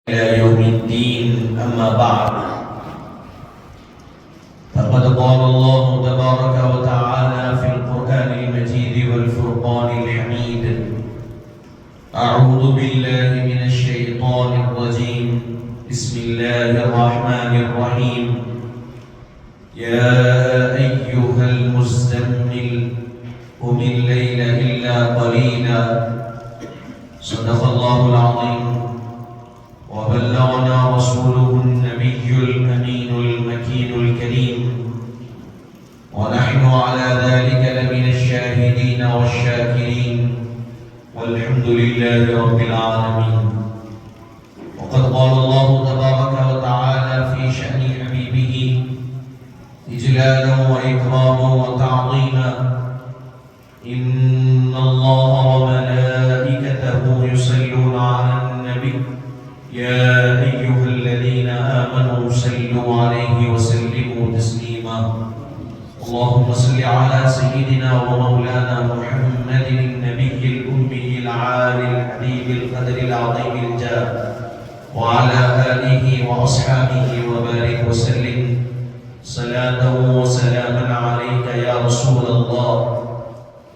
إلى يوم الدين. أما بعد، فقد قال الله تبارك وتعالى في القرآن المجيد والفرقان الحميد: أعوذ بالله من الشيطان الرجيم. بسم الله الرحمن الرحيم. يا أيها المزمل قم الليل إلا قليلا. صدق الله العظيم. وبلغنا رسوله النبي الأمين المكين الكريم، ونحن على ذلك لمن الشاهدين والشاكرين، والحمد لله رب العالمين. وقد قال الله تبارك وتعالى في شأن حبيبه إجلالا وإكراما وتعظيما: إن الله وملائكته يصلون على النبي يا أيها الذين آمنوا صلوا عليه وسلموا تسليما. اللهم صل على سيدنا ومولانا محمد النبي الأمي العالي الحبيب القدر العظيم الجاه، وعلى آله وأصحابه وبارك وسلم صلاة وسلاما عليك يا رسول الله،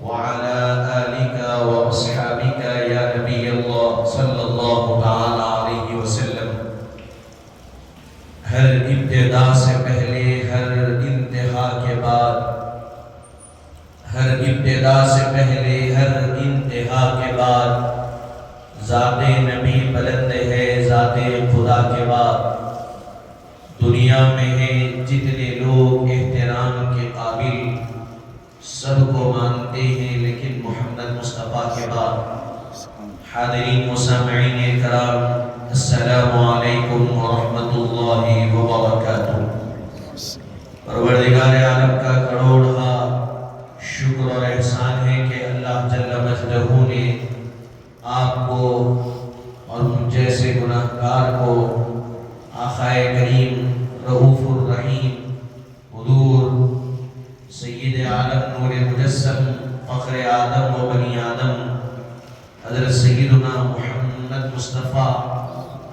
وعلى آلك وأصحابك يا نبي الله صلى الله تعالى عليه وسلم. ہر ابتدا سے پہلے، ہر انتہا کے بعد، ہر ابتدا سے پہلے، ہر انتہا کے بعد ذات نبی بلند ہے، ذات خدا کے بعد دنیا میں ہیں جتنے لوگ احترام کے قابل سب کو مانتے ہیں، لیکن محمد مصطفیٰ کے بعد. حاضرین و سامعین کرام، السلام علیکم ورحمۃ اللہ وبرکاتہ. پروردگار عالم کا کروڑا شکر اور احسان ہے کہ اللہ جل مجدہ نے آپ کو اور مجھ جیسے گناہگار کو آقائے کریم رؤوف الرحیم حضور سید عالم نور مجسم فخر آدم و بنی آدم حضرت سیدنا محمد مصطفیٰ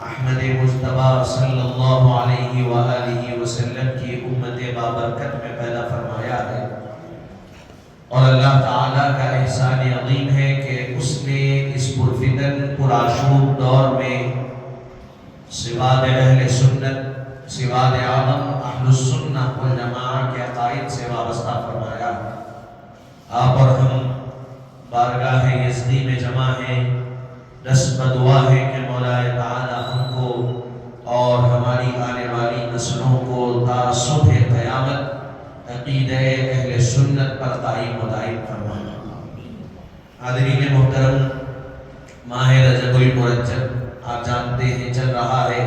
احمد مجتبیٰ صلی اللہ علیہ وآلہ وسلم کی امت بابرکت میں پیدا فرمایا ہے. اور اللہ تعالیٰ کا احسان عظیم ہے کہ اس نے اس پرفتن پرآشوب دور میں سواد اہل سنت، سواد عالم اہل السنہ والجماعہ کے عقائد سے وابستہ فرمایا. آپ اور ہم بارگاہ یزدی میں جمع ہیں. رسم دعا ہے کہ مولا تعالی ہم کو اور ہماری آنے والی نسلوں کو تا صبح قیامت عقیدہ اہل سنت پر قائم و دائم فرمائے. حاضرین محترم، ماہ رجب المرجب آپ جانتے ہیں چل رہا ہے،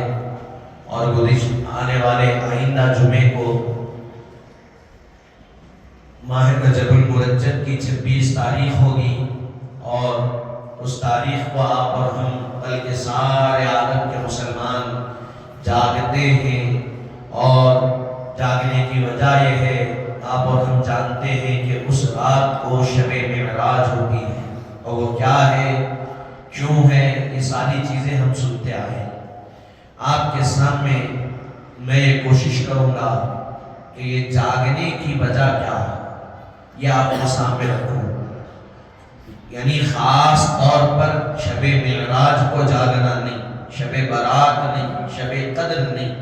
اور گزشتہ آنے والے آئندہ جمعے کو ماہ رجب المرجب کی 26 تاریخ ہوگی، اور اس تاریخ کو آپ اور ہم بلکہ سارے عالم کے مسلمان جاگتے ہیں. اور جاگنے کی وجہ یہ ہے، آپ اور ہم جانتے ہیں کہ اس رات کو شب معراج ہوتی ہے. اور وہ کیا ہے، کیوں ہے، یہ ساری چیزیں ہم سنتے آئے ہیں. آپ کے سامنے میں یہ کوشش کروں گا کہ یہ جاگنے کی وجہ کیا ہے یہ آپ کے سامنے رکھوں. یعنی خاص طور پر شب معراج کو جاگنا نہیں، شب برات نہیں، شب قدر نہیں،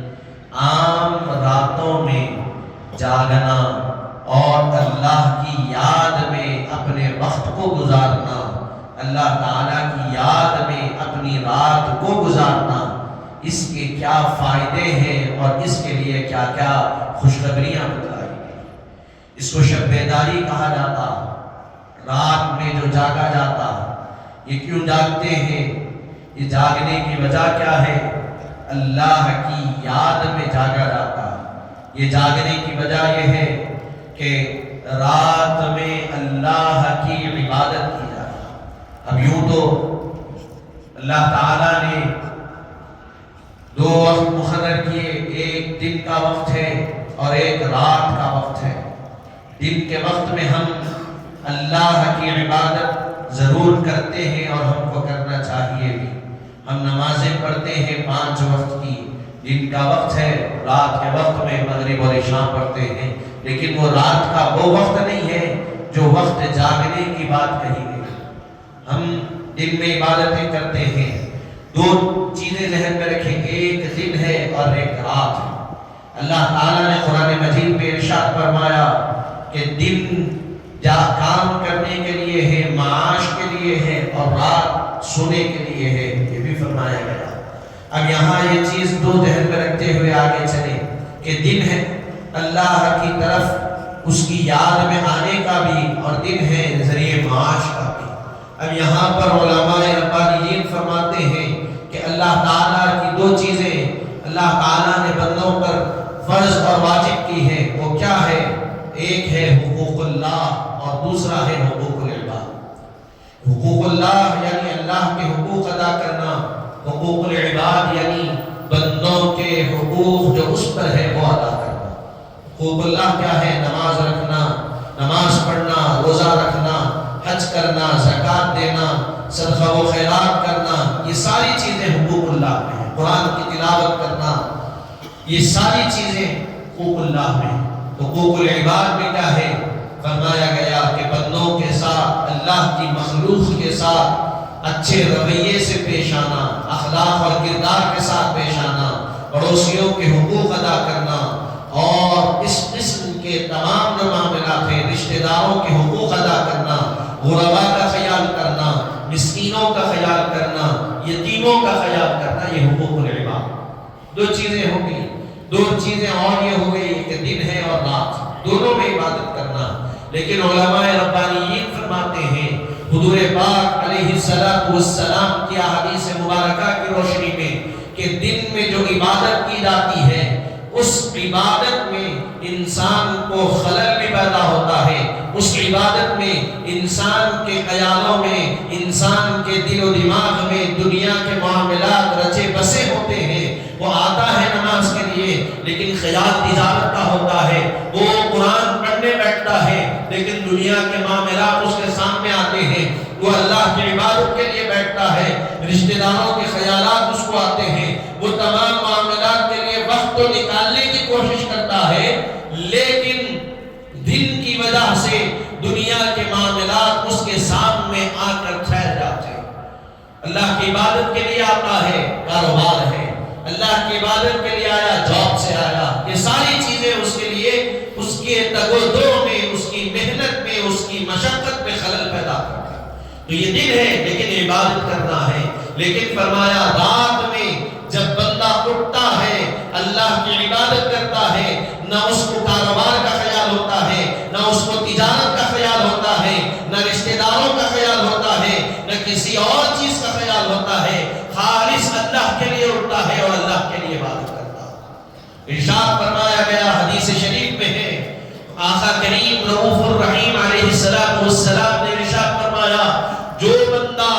عام راتوں میں جاگنا اور اللہ کی یاد میں اپنے وقت کو گزارنا، اللہ تعالیٰ کی یاد میں اپنی رات کو گزارنا، اس کے کیا فائدے ہیں اور اس کے لیے کیا کیا خوشخبریاں بتلائی گئی. اس کو شب بیداری کہا جاتا. رات میں جو جاگا جاتا، یہ کیوں جاگتے ہیں، یہ جاگنے کی وجہ کیا ہے؟ اللہ کی یاد میں جاگا جاتا. یہ جاگنے کی وجہ یہ ہے کہ رات میں اللہ کی عبادت کی جاتی. اب یوں تو اللہ تعالیٰ نے 2 وقت مقرر کیے، ایک دن کا وقت ہے اور ایک رات کا وقت ہے. دن کے وقت میں ہم اللہ کی عبادت ضرور کرتے ہیں اور ہم کو کرنا چاہیے بھی. ہم نمازیں پڑھتے ہیں 5 وقت کی، دن کا وقت ہے، رات کے وقت میں مغرب اور عشاء پڑھتے ہیں، لیکن وہ رات کا وہ وقت نہیں ہے جو وقت جاگنے کی بات کہی گئی۔ ہم دن میں عبادتیں کرتے ہیں، 2 چیزیں ذہن میں رکھیں، ایک دن ہے اور ایک رات ہے۔ اللہ تعالیٰ نے قرآن مجید میں ارشاد فرمایا کہ دن کام کرنے کے لیے ہے، معاش کے لیے ہے، اور رات سونے کے لیے ہے، یہ بھی فرمایا گیا۔ اب یہاں یہ چیز 2 ذہن میں رکھتے ہوئے آگے چلیں کہ دن ہے اللہ کی طرف اس کی یاد میں آنے کا بھی، اور دن ہے ذریعے معاش کا بھی۔ اب یہاں پر علماء ربانیین فرماتے ہیں کہ اللہ تعالیٰ کی 2 چیزیں اللہ تعالیٰ نے بندوں پر فرض اور واجب کی ہے، وہ کیا ہے؟ ایک ہے حقوق اللہ اور دوسرا ہے حقوق العباد۔ حقوق اللہ یعنی اللہ کے حقوق ادا کرنا، حقوق العباد یعنی بندوں کے حقوق جو اس پر ہے وہ ادا کرنا۔ حقوق اللہ کیا ہے؟ نماز رکھنا، نماز پڑھنا، روزہ رکھنا، حج کرنا، زکوٰۃ دینا، صدقہ و خیرات کرنا، یہ ساری چیزیں حقوق اللہ میں ہیں۔ قرآن کی تلاوت کرنا، یہ ساری چیزیں حقوق اللہ میں ہیں۔ حقوق العباد میں کیا ہے؟ فرمایا گیا کہ بندوں کے ساتھ، اللہ کی مخلوق کے ساتھ اچھے رویے سے پیش آنا، اخلاق اور کردار کے ساتھ پیش آنا، پڑوسیوں کے حقوق ادا کرنا، اور اس قسم کے تمام جو معاملات ہیں، رشتہ داروں کے حقوق ادا کرنا، غرباء کا خیال کرنا، مسکینوں کا خیال کرنا، یتیموں کا خیال کرنا، یہ حقوق العباد۔ 2 چیزیں ہو گئی، 2 چیزیں اور یہ ہو گئی کہ دن ہے اور رات، دونوں میں عبادت کرنا۔ لیکن علماء ربانیین فرماتے ہیں حضور پاک علیہ السلام کی احادیث مبارکہ کی روشنی میں کہ دن میں جو عبادت کی جاتی ہے، اس عبادت میں انسان کو خلل بھی پیدا ہوتا ہے، اس عبادت میں انسان کے خیالوں میں، انسان کے دل و دماغ میں دنیا کے معاملات رچے بسے ہوتے ہیں۔ وہ آتا ہے نماز کے لیے لیکن خیال تجارت کا ہوتا ہے، وہ قرآن پڑھنے بیٹھتا ہے لیکن دنیا کے معاملات اس کے سامنے آتے ہیں۔ وہ اللہ کی عبادت کے لیے بیٹھتا ہے، رشتہ داروں کے خیالات اس کو آتے ہیں، وہ تمام معاملات کے لیے وقت تو نکالنے کی کوشش کرتا ہے، لیکن دن کی وجہ سے دنیا کے معاملات اس کے سامنے آ کر ٹھہر جاتے ہیں۔ اللہ کی عبادت کے لیے آتا ہے، کاروبار ہے، اللہ کی عبادت کے لیے آیا، جاب سے آیا، یہ ساری چیزیں اس کے لیے اس کے تگ و دو میں، اس کی محنت میں، اس کی مشقت میں خلل پیدا کرتا ہے۔ تو یہ دن ہے لیکن عبادت کرنا ہے۔ لیکن فرمایا رات میں جب بندہ اٹھتا ہے، اللہ کی عبادت کرتا ہے، نہ اس کو کاروبار کا خیال ہوتا ہے، نہ اس کو تجارت کا خیال ہوتا ہے، نہ رشتہ داروں کا خیال ہوتا ہے، نہ کسی اور چیز کا خیال ہوتا ہے، خالص اللہ کے لیے اٹھتا ہے اور اللہ کے لیے عبادت کرتا ہے۔ ارشاد فرمایا گیا حدیث شریف میں ہے، آقا کریم رؤوف الرحیم علیہ السلام نے ارشاد فرمایا، جو بندہ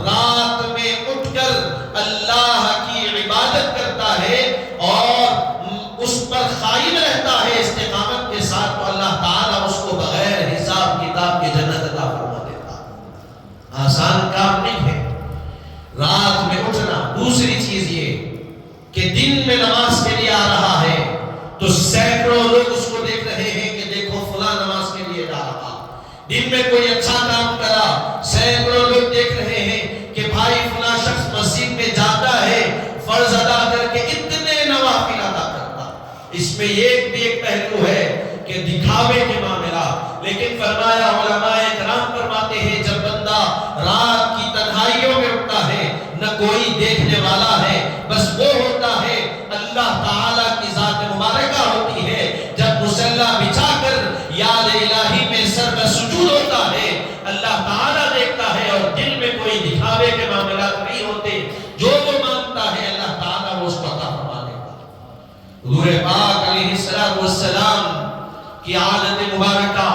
رات میں اٹھ کر اللہ کی عبادت کرتا ہے اور اس پر قائم رہتا ہے استقامت کے ساتھ، تو اللہ تعالیٰ اس کو بغیر حساب کتاب کی جنت عطا فرما دیتا ہے۔ آسان کام نہیں ہے رات میں اٹھنا۔ دوسری چیز یہ کہ دن میں نماز کے لیے آ رہا ہے تو سینکڑوں لوگ اس کو دیکھ رہے ہیں کہ دیکھو فلاں نماز کے لیے جا رہا۔ دن میں کوئی اچھا کام کرا، سینکڑوں لوگ دیکھ رہے ہیں کہ بھائی فلاں شخص مسجد میں جاتا ہے، فرض ادا کر کے اتنے نوافل ادا کرتا۔ اس میں ایک بھی ایک پہلو ہے کہ دکھاوے کے معاملات۔ لیکن فرمایا علماء کرام فرماتے ہیں جب بندہ رات کی تنہائیوں میں اٹھتا ہے، نہ کوئی دیکھنے والا ہے، بس وہ ہوتا ہے اللہ تعالیٰ کی ذات مبارکہ ہوتی ہے، جب مصلی بچھا کر یاد الہی میں سر میں سجود ہوتا ہے، اللہ تعالیٰ دیکھتا ہے اور دل میں کوئی دکھاوے کے معاملات نہیں ہوتے، جو وہ مانگتا ہے اللہ تعالیٰ وہ اس کو عطا فرما دیتا ہے۔ حضور پاک علیہ السلام کی عادت مبارکہ،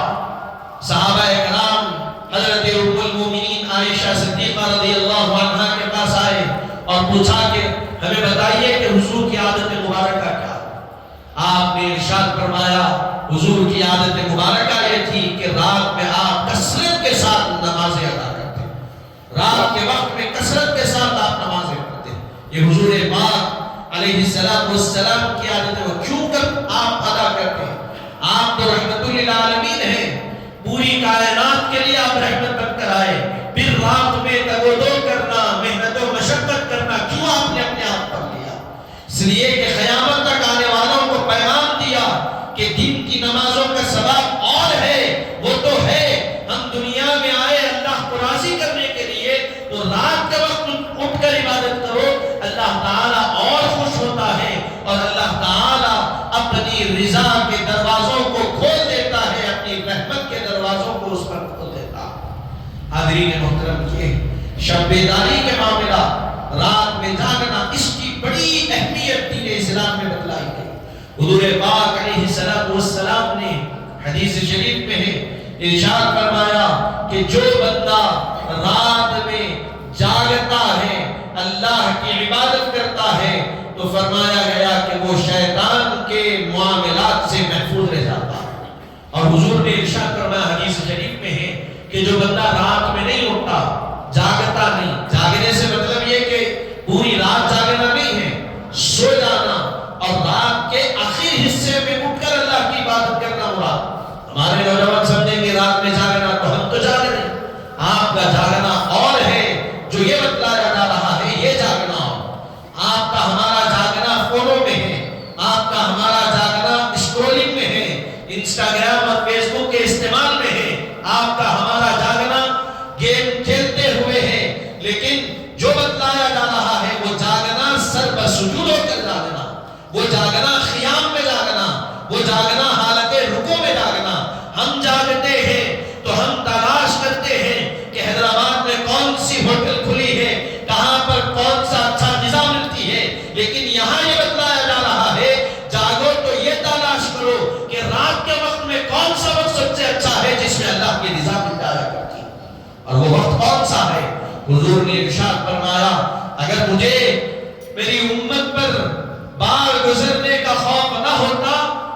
صحابہ کرام حضرت ام المومنین عائشہ صدیقہ رضی اللہ عنہا کے پاس آئے اور پوچھا کہ ہمیں بتائیے کہ حضور کی عادت مبارکہ کیا؟ آپ نے ارشاد فرمایا حضور کی عادت مبارکہ یہ تھی کہ رات میں آپ کثرت کے ساتھ نمازیں ادا کرتے، رات کے وقت میں کثرت کے ساتھ آپ نمازیں پڑھتے۔ علیہ السلام کی عادت وہ کیوں کر آپ ادا کرتے ہیں؟ آپ تو رحمت للعالمین ہیں، پوری کائنات کے لیے آپ رحمت بن کر آئے، پھر رات میں تگ و دو کرنا، محنت و مشقت کرنا کیوں آپ نے اپنے آپ پر لیا؟ اس لیے کہ قیامت تک آنے والوں کو پیغام دیا کہ دن کی نمازوں کا ثواب اور ہے، وہ تو ہے ہم دنیا میں آئے اللہ کو راضی کرنے کے لیے، تو رات کے وقت اٹھ کر عبادت کرو، اللہ تعالیٰ اور خوش ہوتا ہے اور اللہ تعالیٰ اپنی رضا کے دروازوں کو کھول دیتا ہے، اپنی رحمت کے دروازوں کو اس پر کھول دیتا ہے۔ حاضرین محترم، یہ شب بیداری کے معاملہ، رات میں جاگنا، اس کی بڑی اہمیت دین اسلام میں بتلائی گئی۔ حضور پاک علیہ السلام نے حدیث شریف میں ہے ارشاد فرمایا کہ جو بندہ رات میں جاگتا ہے، اللہ کی عبادت کرتا ہے، تو فرمایا گیا کہ وہ شیطان کے معاملات سے محفوظ رہ جاتا ہے۔ اور حضور نے ارشاد فرمایا حدیث شریف میں ہے کہ جو بندہ رات میں نہیں اٹھتا، جاگتا نہیں، جاگنے سے مطلب یہ کہ پوری رات جاگنا نہیں ہے، سو جانا اور رات کے آخر حصے میں اٹھ کر اللہ کی عبادت کرنا مراد۔ ہمارے نوجوان سمجھیں گے رات میں جاگنا، تو ہم تو جاگ رہے ہیں، آپ کا جاگنا اور ہے، جو یہ بتلایا جا رہا ہے یہ جاگنا اور۔ آپ کا ہمارا جاگنا فونوں میں ہے، آپ کا ہمارا جاگنا اسکرولنگ میں ہے، انسٹاگرام اور فیس بک کے استعمال میں ہے، آپ کا ہمارا جاگنا گیم کھیلتے ہوئے ہے، لیکن جو بتلایا جا رہا ہے وہ جاگنا سر بسجود ہو کر جاگنا، وہ جاگنا خیام میں جاگنا، وہ جاگنا حالت رکوع میں جاگنا۔ ہم جاگتے ہیں تو ہم تلاش کرتے ہیں کہ حیدرآباد میں کون سی ہوٹل کھلی ہے، کہاں پر کون سا اچھا غذا ملتی ہے، لیکن یہاں یہ بتلایا جا رہا ہے جاگو تو یہ تلاش کرو کہ رات کے وقت میں کون سا وقت سب سے اچھا ہے جس میں اللہ کی رضا مل جایا کرتی ہے، اور وہ وقت کون سا ہے؟ حضور نے ارشاد فرمایا اگر مجھے میری امت پر بار گزرنے کا خوف نہ ہوتا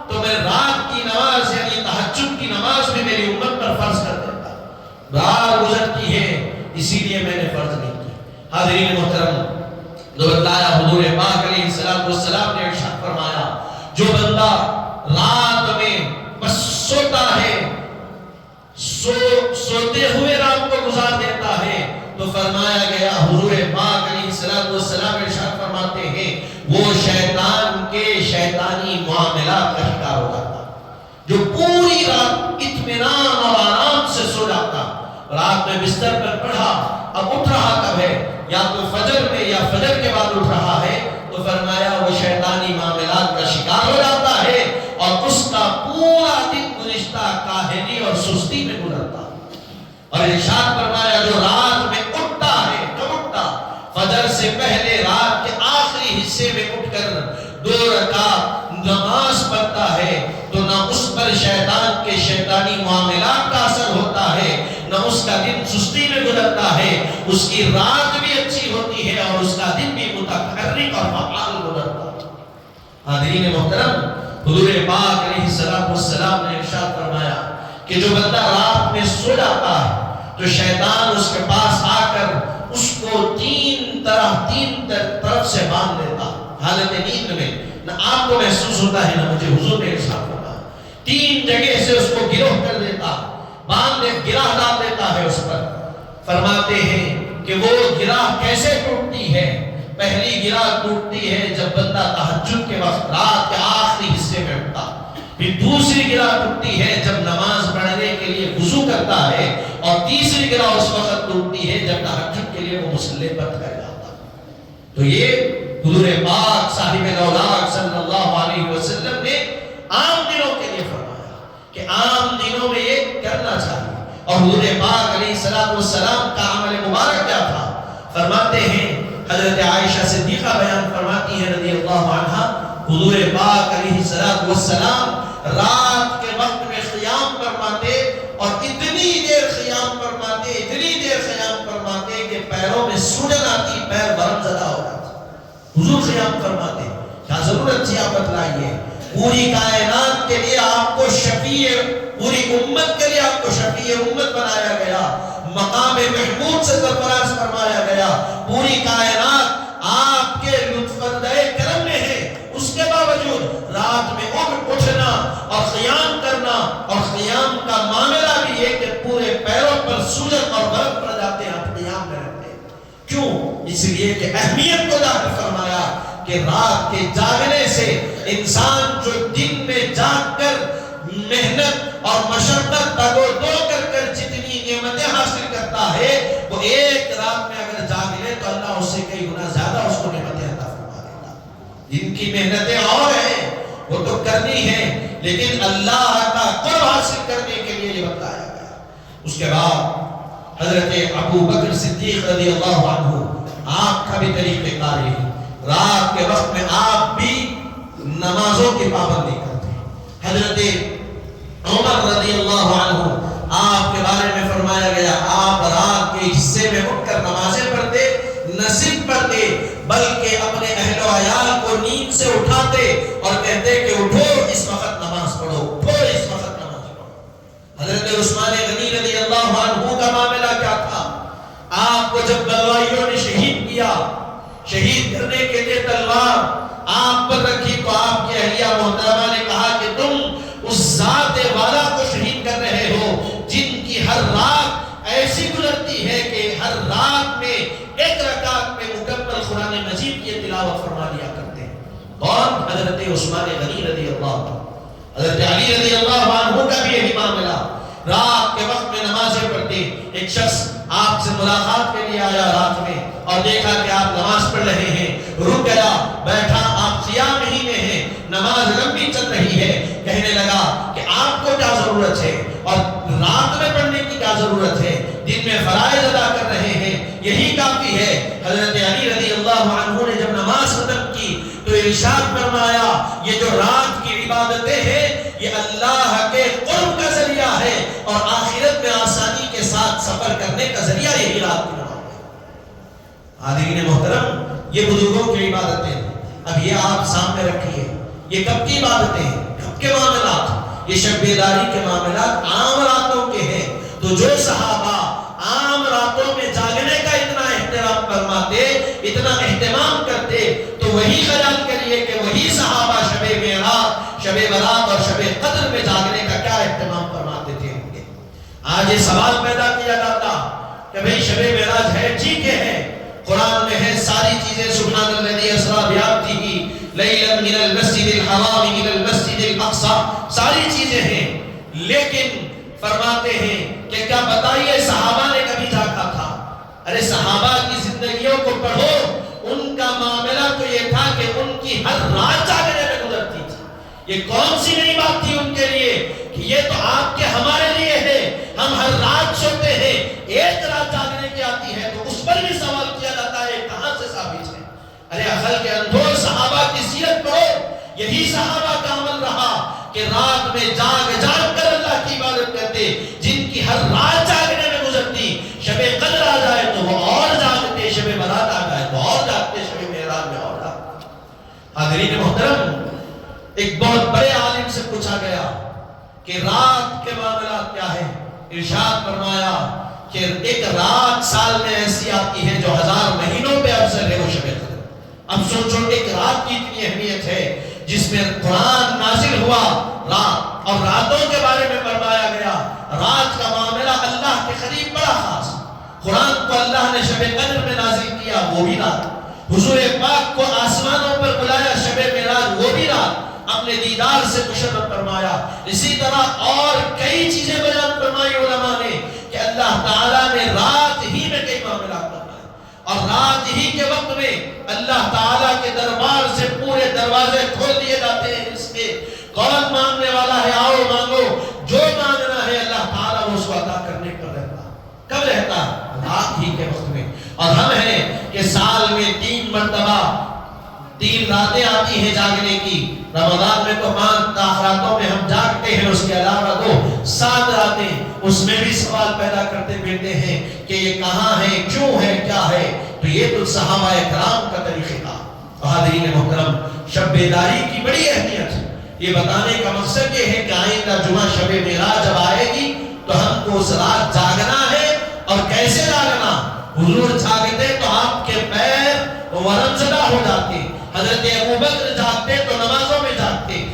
تو میں رات کی نماز یعنی تہجد کی نماز بھی میری امت پر فرض کر دیتا، بار گزرتی ہے اسی لیے میں نے فرض نہیں کی۔ حاضرین محترم، جو بتلایا حضور پاک علیہ السلام نے ارشاد فرمایا جو بندہ رات میں بس سوتا ہے، سوتے ہوئے رات کو گزار دیتا ہے، تو فرمایا گیا حضور پاک علیہ السلام ارشاد فرماتے ہیں وہ شیطان کے شیطانی معاملات کا شکار ہو جاتا، جو پوری رات اطمینان اور آرام سے سو جاتا، رات میں بستر پر پڑھا، اب اٹھ رہا کب ہے، یا تو فجر میں یا فجر کے بعد اٹھ رہا ہے، تو فرمایا وہ شیطانی معاملات کا شکار ہو جاتا ہے اور اس کا پورا دن گزشتہ کاہلی اور سستی میں گزرتا۔ اور ارشاد فرمایا جو رات میں اٹھتا ہے، کب اٹھتا؟ فجر سے پہلے رات کے آخری حصے میں اٹھ کر 2 رکعت نماز پڑھتا ہے، تو نہ اس پر شیطان کے شیطانی معاملات کا اثر ہوتا ہے، نہ اس کا دن سستی میں گزرتا ہے، اس کی رات بھی اچھی ہوتی ہے اور اس کا دن بھی متحرک اور فعال گزرتا ہے۔ حاضرین محترم، حضور پاک علیہ السلام نے ارشاد فرمایا کہ جو بندہ رات میں سو جاتا ہے تو شیطان اس کے پاس آ کر اس کو تین طرف سے باندھ لیتا، حالت نیند میں نہ آپ کو محسوس ہوتا ہے نہ مجھے، حضور نے ارشاد فرمایا 3 جگہ سے اس کو گرہ کر دیتا، باندھ دے، گرہ ڈال دیتا ہے اس پر۔ فرماتے ہیں کہ وہ گرہ کیسے ٹوٹتی ہے؟ پہلی گرہ ٹوٹتی ہے جب بندہ تہجد کے وقت رات کے آخری حصے میں اٹھتا، پھر دوسری گرہ ٹوٹتی ہے جب نماز پڑھنے کے لیے وضو کرتا ہے، اور تیسری گرہ اس وقت ٹوٹتی ہے جب تہجد کے لیے وہ مصلی پر کھڑا جاتا۔ تو یہ حضور پاک صاحب الاولاق صلی اللہ علیہ وسلم نے عام دنوں کے لیے فرمایا کہ عام دنوں میں یہ کرنا چاہیے۔ اور حضور پاک علیہ السلام کا عمل مبارک کیا تھا؟ فرماتے ہیں حضرت عائشہ صدیقہ بیان فرماتی ہیں رضی اللہ عنہا، حضور پاک علیہ السلام رات کے وقت میں قیام فرماتے اور اتنی دیر قیام فرماتے، اتنی دیر قیام فرماتے کہ پیروں میں سوجن آتی، پیر برم زدہ ہو جاتے، حضور قیام فرماتے۔ کیا ضرورت تھی آپ بتلائیے؟ پوری کائنات کے لیے آپ کو شفیع، پوری امت کے لیے آپ کو شفیع امت بنایا گیا، مقام محمود سے سرفراز فرمایا گیا، پوری کائنات آپ کے لطف اندے کرم میں رات میں اٹھنا اور قیام کرنا، اور قیام کا معاملہ بھی یہ کہ پورے پیروں پر سورج اور برف پڑ جاتے ہیں، آپ قیام میں رہتے ہیں۔ کیوں؟ اس لیے کہ اہمیت کو ظاہر فرمایا کہ رات کے جاگنے سے انسان جو دن میں جاگ کر محنت اور مشقت تگ و دو کر جتنی نعمتیں حاصل کرتا ہے، وہ ایک رات میں اگر جاگ لے تو اللہ اس سے کئی گنا زیادہ اس کو نعمتیں عطا فرما دے گا۔ جن کی محنتیں اور ہیں وہ تو کرنی ہے، لیکن اللہ کا قرب حاصل کرنے کے لیے یہ بتایا گیا۔ اس کے بعد حضرت ابو بکر صدیق رضی اللہ عنہ، آپ کا بھی طریقہ کار ہے، رات کے وقت میں آپ بھی نمازوں کی پابندی کرتے ہیں۔ حضرت عمر رضی اللہ عنہ، آپ کے بارے میں فرمایا گیا آپ رات کے حصے میں اٹھ کر نمازیں پڑھتے، نہ صرف پڑھتے بلکہ اپنے اہل و عیال کو نیند سے اٹھاتے اور کہتے کہ اٹھو اس وقت نماز پڑھو، اٹھو اس وقت نماز پڑھو۔ حضرت عثمان غنی رضی اللہ عنہ کا معاملہ کیا تھا؟ آپ کو جب بلوائیوں نے شہید کیا، شہید کرنے کے لیے تلوار آپ پر رکھی تو آپ کی اہلیہ محترمہ نے کہا کہ تم اس ذات والا کو شہید کر رہے ہو جن کی ہر رات ایسی گزرتی ہے کہ ہر رات میں ایک رکعت میں مکمل قرآن مجید کی تلاوت فرما دیا کرتے ہیں۔ کون؟ حضرت عثمان غنی رضی اللہ عنہ۔ حضرت علی رضی اللہ عنہ کا بھی یہی معاملہ، رات کے وقت میں نمازیں پڑھتے۔ ایک شخص آپ سے ملاقات کے لیے آیا رات میں اور دیکھا کہ آپ نماز پڑھ رہے ہیں، رک گیا، بیٹھا، آپ قیام ہی میں ہیں، نماز لمبی چل رہی ہے، کہنے لگا کہ آپ کو کیا ضرورت ہے اور رات میں پڑھنے کی کیا ضرورت ہے، دن میں فرائض ادا کر رہے ہیں، یہی کافی ہے۔ حضرت علی رضی اللہ عنہ نے جب نماز ختم کی تو ارشاد فرمایا یہ جو رات کی عبادتیں ہیں یہ اللہ کے قرب کا ذریعہ ہے اور آخرت میں آسانی کے ساتھ سفر کرنے کا ذریعہ یہی رات کی نماز ہے۔ حاضرین محترم، یہ بزرگوں کی عبادتیں ہیں۔ اب یہ آپ سامنے رکھیے، یہ کب کی عبادتیں ہیں، کب کے معاملات؟ یہ شب بیداری کے معاملات عام راتوں کے ہیں۔ تو جو صحابہ عام راتوں میں جاگنے کا اتنا احترام فرماتے، اتنا اہتمام کرتے، تو وہی خیال کریے کہ وہی صحابہ شب معراج، شب برات اور شب قدر میں جاگنے کا کیا اہتمام فرماتے تھے ہوں گے۔ آج یہ سوال پیدا کیا جاتا کہ بھئی شب معراج ہے، ٹھیک ہے، قرآن میں ہے ساری چیزیں، سبحان الذی اسریٰ بعبدہ لیلا من المسجد الحرام الى المسجد الاقصی، ساری چیزیں ہیں، لیکن فرماتے ہیں کہ کیا بتائیے صحابہ نے کبھی جاگا تھا؟ ارے صحابہ کی زندگیوں کو پڑھو، ان کا معاملہ تو یہ تھا کہ ان کی ہر رات جاگنے میں گزرتی تھی۔ یہ کون سی نئی بات تھی ان کے لیے کہ یہ تو آپ کے ہمارے لیے ہے، ہم ہر رات سوتے ہیں، ایک رات جاگنے کی آتی ہے تو اس پر بھی سوال کیا جاتا ہے کہاں سے ثابت ہے؟ ارے عقل کے اندھور صحابہ کی سیرت پڑھو، یہی صحابہ کا عمل رہا کہ رات میں جاگ کر اللہ کی عبادت کرتے، جن کی ہر رات جاگنے میں گزرتی، شب قدر آ جائے تو وہ اور جاگتے، شب برات آ جائے تو اور جاگتے، شب معراج میں اور جاگتے۔ حاضرین محترم، ایک بہت بڑے عالم سے پوچھا گیا کہ رات کے معاملات کیا ہے؟ ارشاد فرمایا کہ ایک رات سال میں ایسی آتی ہے جو 1000 مہینوں پہ افضل ہے، وہ شب قدر۔ اب سوچو ایک رات کی اتنی اہمیت ہے جس میں قرآن نازل ہوا، رات اور راتوں کے بارے میں فرمایا گیا، رات کا معاملہ اللہ کے قریب بڑا خاص۔ قرآن کو اللہ نے شب قدر میں نازل کیا، وہ بھی رات۔ حضور پاک کو آسمانوں پر بلایا، شب معراج، وہ بھی رات۔ اپنے دیدار سے مشرف فرمایا۔ اسی طرح اور کئی چیزیں بیان فرمائی علماء نے کہ اللہ تعالیٰ نے رات ہی میں کئی معاملات فرمائے، اور رات ہی کے وقت میں اللہ تعالیٰ کے دربار سے پورے دروازے کھول دیے جاتے ہیں۔ اس کے کون مانگنے والا ہے، آؤ مانگو، جو مانگنا ہے اللہ تعالیٰ وہ اس کو عطا کرنے پر رہتا۔ کب رہتا؟ رات ہی کے وقت میں۔ اور ہم ہیں کہ سال میں 3 مرتبہ 3 راتیں آتی ہیں جاگنے کی۔ رمضان میں تو 5 راتوں میں ہم جاگتے ہیں، اس کے علاوہ 2 7 راتیں، اس میں بھی سوال پیدا کرتے پھرتے ہیں کہ یہ کہاں ہے، کیوں ہے، کیا ہے؟ تو یہ تو صحابہ کرام کا طریقہ تھا۔ حاضرین محترم، شب بیداری کی بڑی اہمیت ہے۔ یہ بتانے کا مقصد یہ ہے کہ آئندہ جمعہ شب معراج جب آئے گی تو ہم کو اس رات جاگنا ہے، اور کیسے جاگنا؟ حضور جاگتے تو آپ کے پیر ورم زدہ ہو جاتے، حضرت ابو بکر جاگتے تو نمازوں میں جاگتے،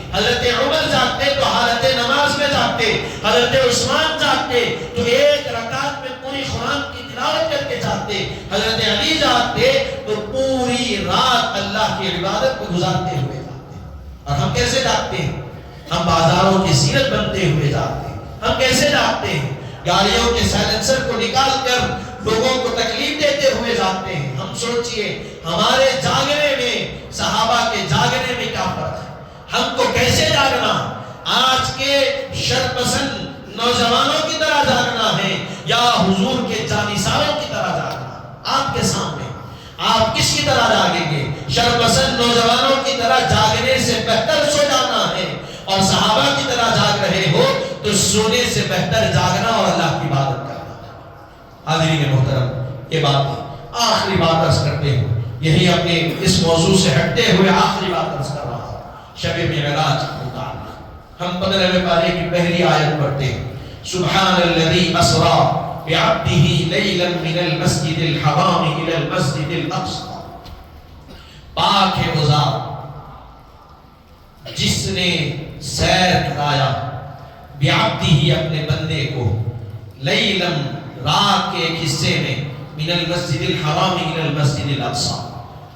حضرت عثمان جاگتے تو ایک رکعت میں پوری قرآن کی تلاوت کر کے جاگتے، حضرت علی جاگتے تو پوری رات اللہ کی عبادت کو گزارتے ہوئے جاگتے۔ اور ہم کیسے جاگتے ہیں؟ ہم بازاروں کی زینت بنتے ہوئے جاگتے ہیں۔ ہم کیسے جاگتے ہیں؟ گاڑیوں کے سائلنسر کو نکال کر لوگوں کو تکلیف دیتے ہوئے جاگتے ہیں۔ ہم سوچئے ہمارے جاگنے میں صحابہ کے جاگنے میں کیا فرق ہے؟ ہم کو کیسے جاگنا؟ آج کے شرپسند نوجوانوں کی طرح جاگنا ہے یا حضور کے جانثاروں کی طرح جاگنا؟ آپ کے سامنے آپ کس کی طرح جاگیں گے؟ شرپسند نوجوانوں کی طرح جاگنے سے بہتر سو جانا ہے، اور صحابہ کی طرح جاگ رہے ہو تو سونے سے بہتر جاگنا اور اللہ کی عبادت کرنا۔ حاضرین محترم، یہ بات ہے۔ آخری بات عرض کرتے ہیں، یہی اپنے اس موضوع سے ہٹتے ہوئے آخری بات عرض کر رہا ہوں، شب معراج متعلق۔ ہم 15ویں پارے کی پہلی آیت پڑھتے ہیں، سبحان الذی اسری بعبدہ لیلا من المسجد الحرام الی المسجد الاقصی۔ پاک ہے وہ ذات جس نے سیر کرایا بعبدہ اپنے بندے کو، لیلم رات کے ایک حصے میں، من المسجد الحرام الی المسجد الاقصی،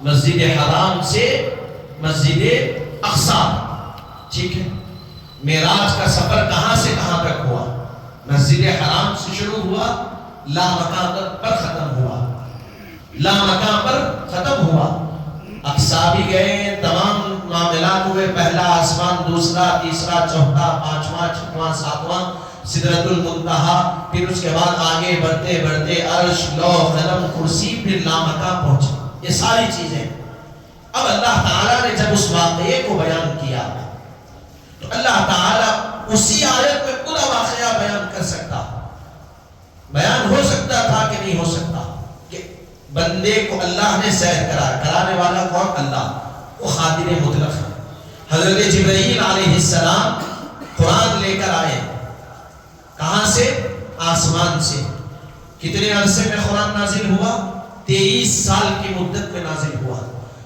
مسجد حرام سے مسجد اقصی۔ ٹھیک ہے، معراج کا سفر کہاں سے کہاں تک ہوا؟ مسجد حرام سے شروع ہوا، لا مکان پر ختم ہوا، لا مکان پر ختم ہوا۔ اقصی بھی گئے، تمام معاملات ہوئے، پہلا آسمان، دوسرا، تیسرا، چوتھا، پانچواں، چھٹواں، ساتواں، سدرۃ المنتہا، پھر اس کے بعد آگے بڑھتے بڑھتے عرش، لوح، قلم، کرسی، پھر لامکان پہنچے۔ یہ ساری چیزیں اب اللہ تعالیٰ نے جب اس واقعے کو بیان کیا تو اللہ تعالیٰ اسی آیت میں پورا واقعہ بیان کر سکتا، بیان ہو سکتا تھا کہ نہیں ہو سکتا، کہ بندے کو اللہ نے سیر کرانے والا کون؟ اللہ، وہ خادر مطلق ہے۔ حضرت جبرائیل علیہ السلام قرآن لے کر آئے، کہاں سے؟ آسمان سے۔ کتنے عرصے میں قرآن نازل ہوا؟ 23 سال کی مدت میں نازل ہوا۔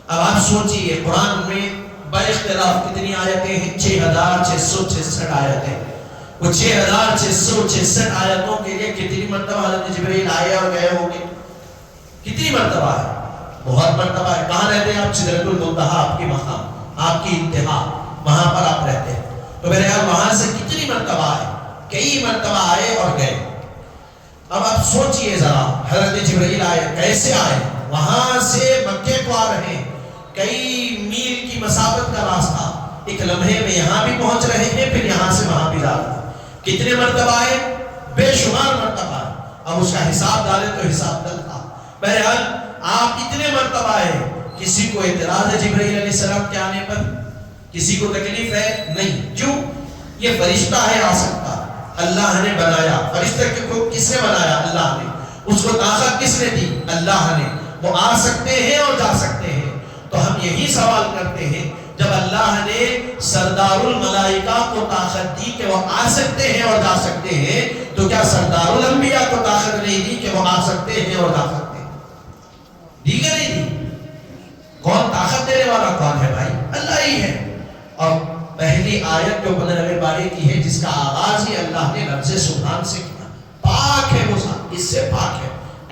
اب آپ سوچئے قرآن میں با اختلاف کتنی آیتیں ہیں؟ 6666 آیتیں۔ وہ 6666 آیتوں کے لیے کتنی مرتبہ حضرت جبرائیل آئے اور گئے ہوں گے؟ کتنی مرتبہ ہے؟ بہت مرتبہ ہے۔ کہاں رہتے ہیں آپ؟ سدرۃ المنتہا، آپ کی مقام، آپ کی انتہا، وہاں پر آپ رہتے ہیں۔ تو میرے یار وہاں سے کتنی مرتبہ آئے؟ کئی مرتبہ آئے اور گئے۔ اب آپ سوچئے ذرا، حضرت جبرائیل آئے، کیسے آئے؟ وہاں سے مکے کو آ رہے ہیں، کئی میل کی مسافت کا راستہ، ایک لمحے میں یہاں بھی پہنچ رہے ہیں، پھر یہاں سے وہاں بھی جا رہے ہیں۔ کتنے مرتبہ آئے؟ بے شمار مرتبہ آئے۔ اب اس کا حساب ڈالے تو حساب ڈل تھا۔ بہرحال آپ کتنے مرتبہ آئے؟ کسی کو اعتراض ہے جبرائیل علیہ السلام کے آنے پر؟ کسی کو تکلیف ہے؟ نہیں۔ کیوں؟ یہ فرشتہ ہے، آ سکتا، اللہ نے بنایا۔ فرشتہ کو کس نے بنایا؟ اللہ نے۔ اس کو طاقت کس نے دی؟ اللہ نے۔ وہ آ سکتے ہیں اور جا سکتے ہیں۔ تو ہم یہی سوال کرتے ہیں، جب اللہ نے سردار الملائکہ کو طاقت دی کہ وہ آ سکتے ہیں اور جا سکتے ہیں، تو کیا سردار الانبیاء کو طاقت نہیں دی کہ وہ آ سکتے ہیں اور جا سکتے ہیں؟ دی کہ نہیں دی؟ کون طاقت دینے والا کون ہے بھائی؟ اللہ ہی ہے۔ اور پہلی آیت جو 15ویں پارے کی ہے، جس کا آغاز ہی اللہ نے لفظ سبحان سے کیا، پاک ہے وہ ذات، اس سے پاک ہے،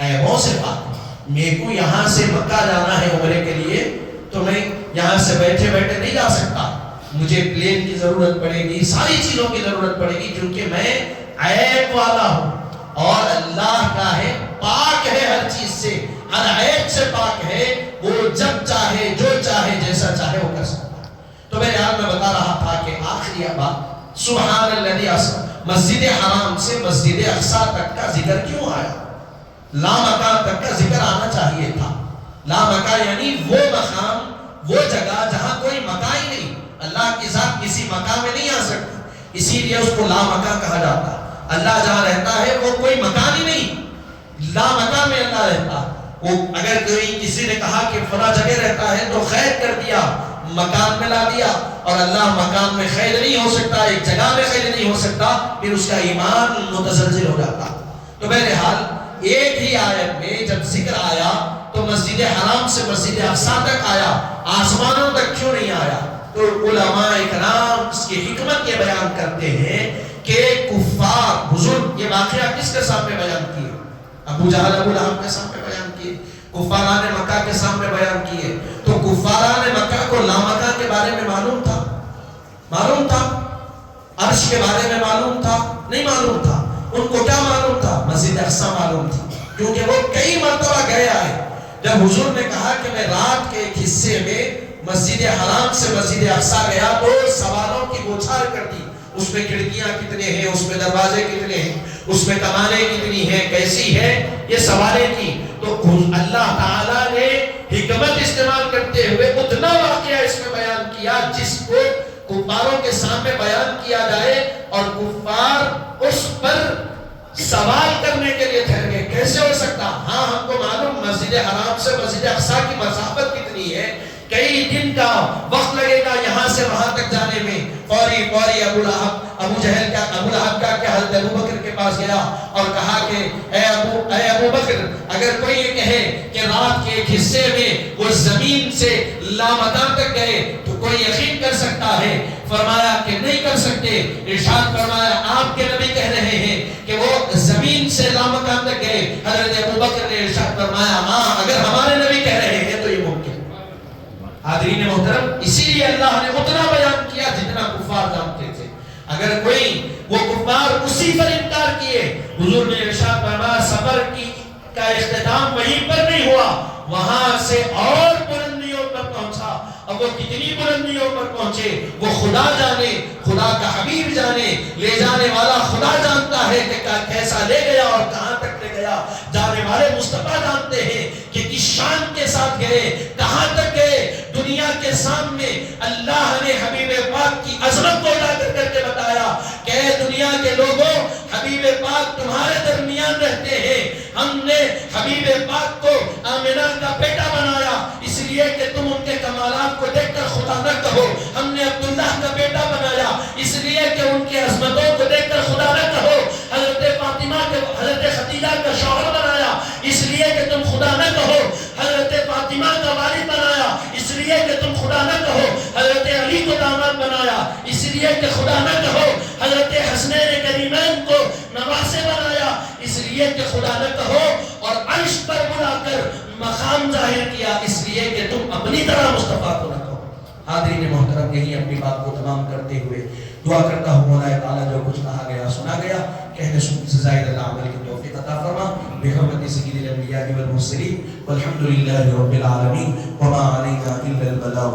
عیبوں سے پاک ہے۔ میرے کو یہاں سے مکہ جانا ہے عمرے کے لیے، تو میں یہاں سے بیٹھے بیٹھے نہیں جا سکتا، مجھے پلین کی ضرورت پڑے گی، ساری چیزوں کی ضرورت پڑے گی، کیونکہ میں عیب والا ہوں، اور اللہ کا ہے پاک ہے، ہر چیز سے، ہر عیب سے پاک ہے۔ وہ جب چاہے، جو چاہے، جیسا چاہے وہ کر سکتا ہے۔ تو میں یاد میں بتا رہا تھا کہ آخری بات، سبحان الذی اسری، مسجد حرام سے مسجد اقصی تک کا ذکر کیوں آیا؟ لامکان تک کا ذکر آنا چاہیے تھا۔ لامکان یعنی وہ مقام، وہ جگہ جہاں کوئی مکان ہی نہیں، اللہ کی ذات کسی مکان میں نہیں آ سکتی، اسی لیے اس کو لامکان کہا جاتا ہے۔ اللہ جہاں رہتا ہے وہ کوئی مکان ہی نہیں، لامکان میں اللہ رہتا۔ وہ اگر کوئی کسی نے کہا کہ فلاں جگہ رہتا ہے تو قید کر دیا، مکان میں لا دیا، اور اللہ مکان میں قید نہیں ہو سکتا، ایک جگہ میں قید نہیں ہو سکتا، پھر اس کا ایمان متزلزل ہو جاتا۔ تو بہرحال ایک ہی آیت میں جب ذکر آیا تو مسجد حرام سے مسجد اقصی تک آیا، آسمانوں تک کیوں نہیں آیا؟ تو علماء کرام اس کی حکمت یہ بیان کرتے ہیں کہ کفار حضور یہ واقعہ کس کے سامنے بیان کیے؟ ابو جہل ابو لہب کے سامنے بیان کیے، کفاران مکہ کے سامنے بیان کیے. تو کفاران مکہ کو لامکہ کے بارے میں معلوم تھا؟ معلوم تھا؟ عرش کے بارے میں معلوم تھا؟ نہیں معلوم تھا. ان کو کیا معلوم تھا؟ مسجد اقصی معلوم تھی، کیونکہ وہ کئی مرتبہ گئے آئے. جب حضور نے کہا کہ میں رات کے ایک حصے میں مسجد حرام سے مسجد اقصی گیا تو سوالوں کی بوچھار کر دی. اس میں کھڑکیاں کتنے ہیں، اس میں دروازے کتنے ہیں، اس میں کمانیں کتنی ہیں، کیسی ہے، یہ سوالیں کی. تو اللہ تعالیٰ نے حکمت استعمال کرتے ہوئے اتنا واقعہ اس میں بیان کیا جس کو کفاروں کے سامنے بیان کیا جائے اور کفار اس پر سوال کرنے کے لیے ٹھہر گئے. کیسے ہو سکتا؟ ہاں ہم کو معلوم مسجد حرام سے مسجد اقصی کی مسافت کتنی ہے، کئی دن کا وقت لگے گا یہاں سے وہاں تک جانے میں. فوری ابو لہب کا کہ حضرت ابو بکر کے پاس گیا اور کہا کہ اے ابو بکر، اگر کوئی یہ کہے کہ رات کے ایک حصے میں وہ زمین سے لامکان تک گئے تو کوئی یقین کر سکتا ہے؟ فرمایا کہ نہیں کر سکتے. ارشاد فرمایا آپ کے نبی کہہ رہے ہیں کہ وہ زمین سے لامکان تک گئے. حضرت ابو بکر نے ارشاد فرمایا ہاں اگر ہمارے نبی کہہ رہے ہیں تو یہ ممکن. حاضرین محترم، اسی لیے اللہ نے اتنا بیان کیا جتنا کفار جانتے تھے. اگر کوئی وہ کفار اسی پر انکار کیے، حضور نے ارشاد فرمایا سفر کا اختتام وہیں پر نہیں ہوا، وہاں سے اور بلندیوں پر پہنچا. اب وہ کتنی بلندیوں پر پہنچے وہ خدا جانے، خدا کا حبیب جانے، لے جانے والا خدا جانتا ہے کہ کیسا لے گیا اور کہاں تک لے گیا. جانے والے مصطفیٰ جانتے ہیں کہ کس شان کے ساتھ گئے، کہاں تک گئے. دنیا کے سامنے اللہ نے حبیب پاک کی عظمت کو اجاگر کر کے بتایا کہ اے دنیا کے لوگوں، حبیب پاک تمہارے درمیان رہتے ہیں. ہم نے حبیب پاک کو آمنہ کا بیٹا بنایا اس لیے کہ تم ان کے کمالات کو دیکھ کر خدا نہ کہو. ہم نے عبداللہ کا بیٹا بنایا اس لیے کہ ان کی عظمتوں کو دیکھ کر خدا نہ کہو. حضرت فاطمہ کے حضرت خدیجہ کا شوہر بنایا اس لیے کہ تم خدا نہ کہو. حضرت فاطمہ کا والد بنایا اس لیے کہ تم خدا نہ کہو. حضرت علی کو داماد بنایا اس لیے کہ خدا نہ کہو. حضرت حسنین کریمین کو نواسے بنایا اس لیے کہ خدا نہ کہو. اور عرش پر بلا کر مقام ظاہر کیا اس لیے کہ تم اپنی طرح مصطفیٰ کو نہ کہو. حاضرین محترم، یہی اپنی بات کو تمام کرتے ہوئے دعا کرتا ہوں مولا تعالیٰ جو کچھ کہا گیا سنا گیا کہنے سننے سے زائد اللہ عمل کی توفیق عطا فرما بحرمت سید الانبیاء والمرسلین والحمد للہ رب العالمین وما علینا الا البلاغ.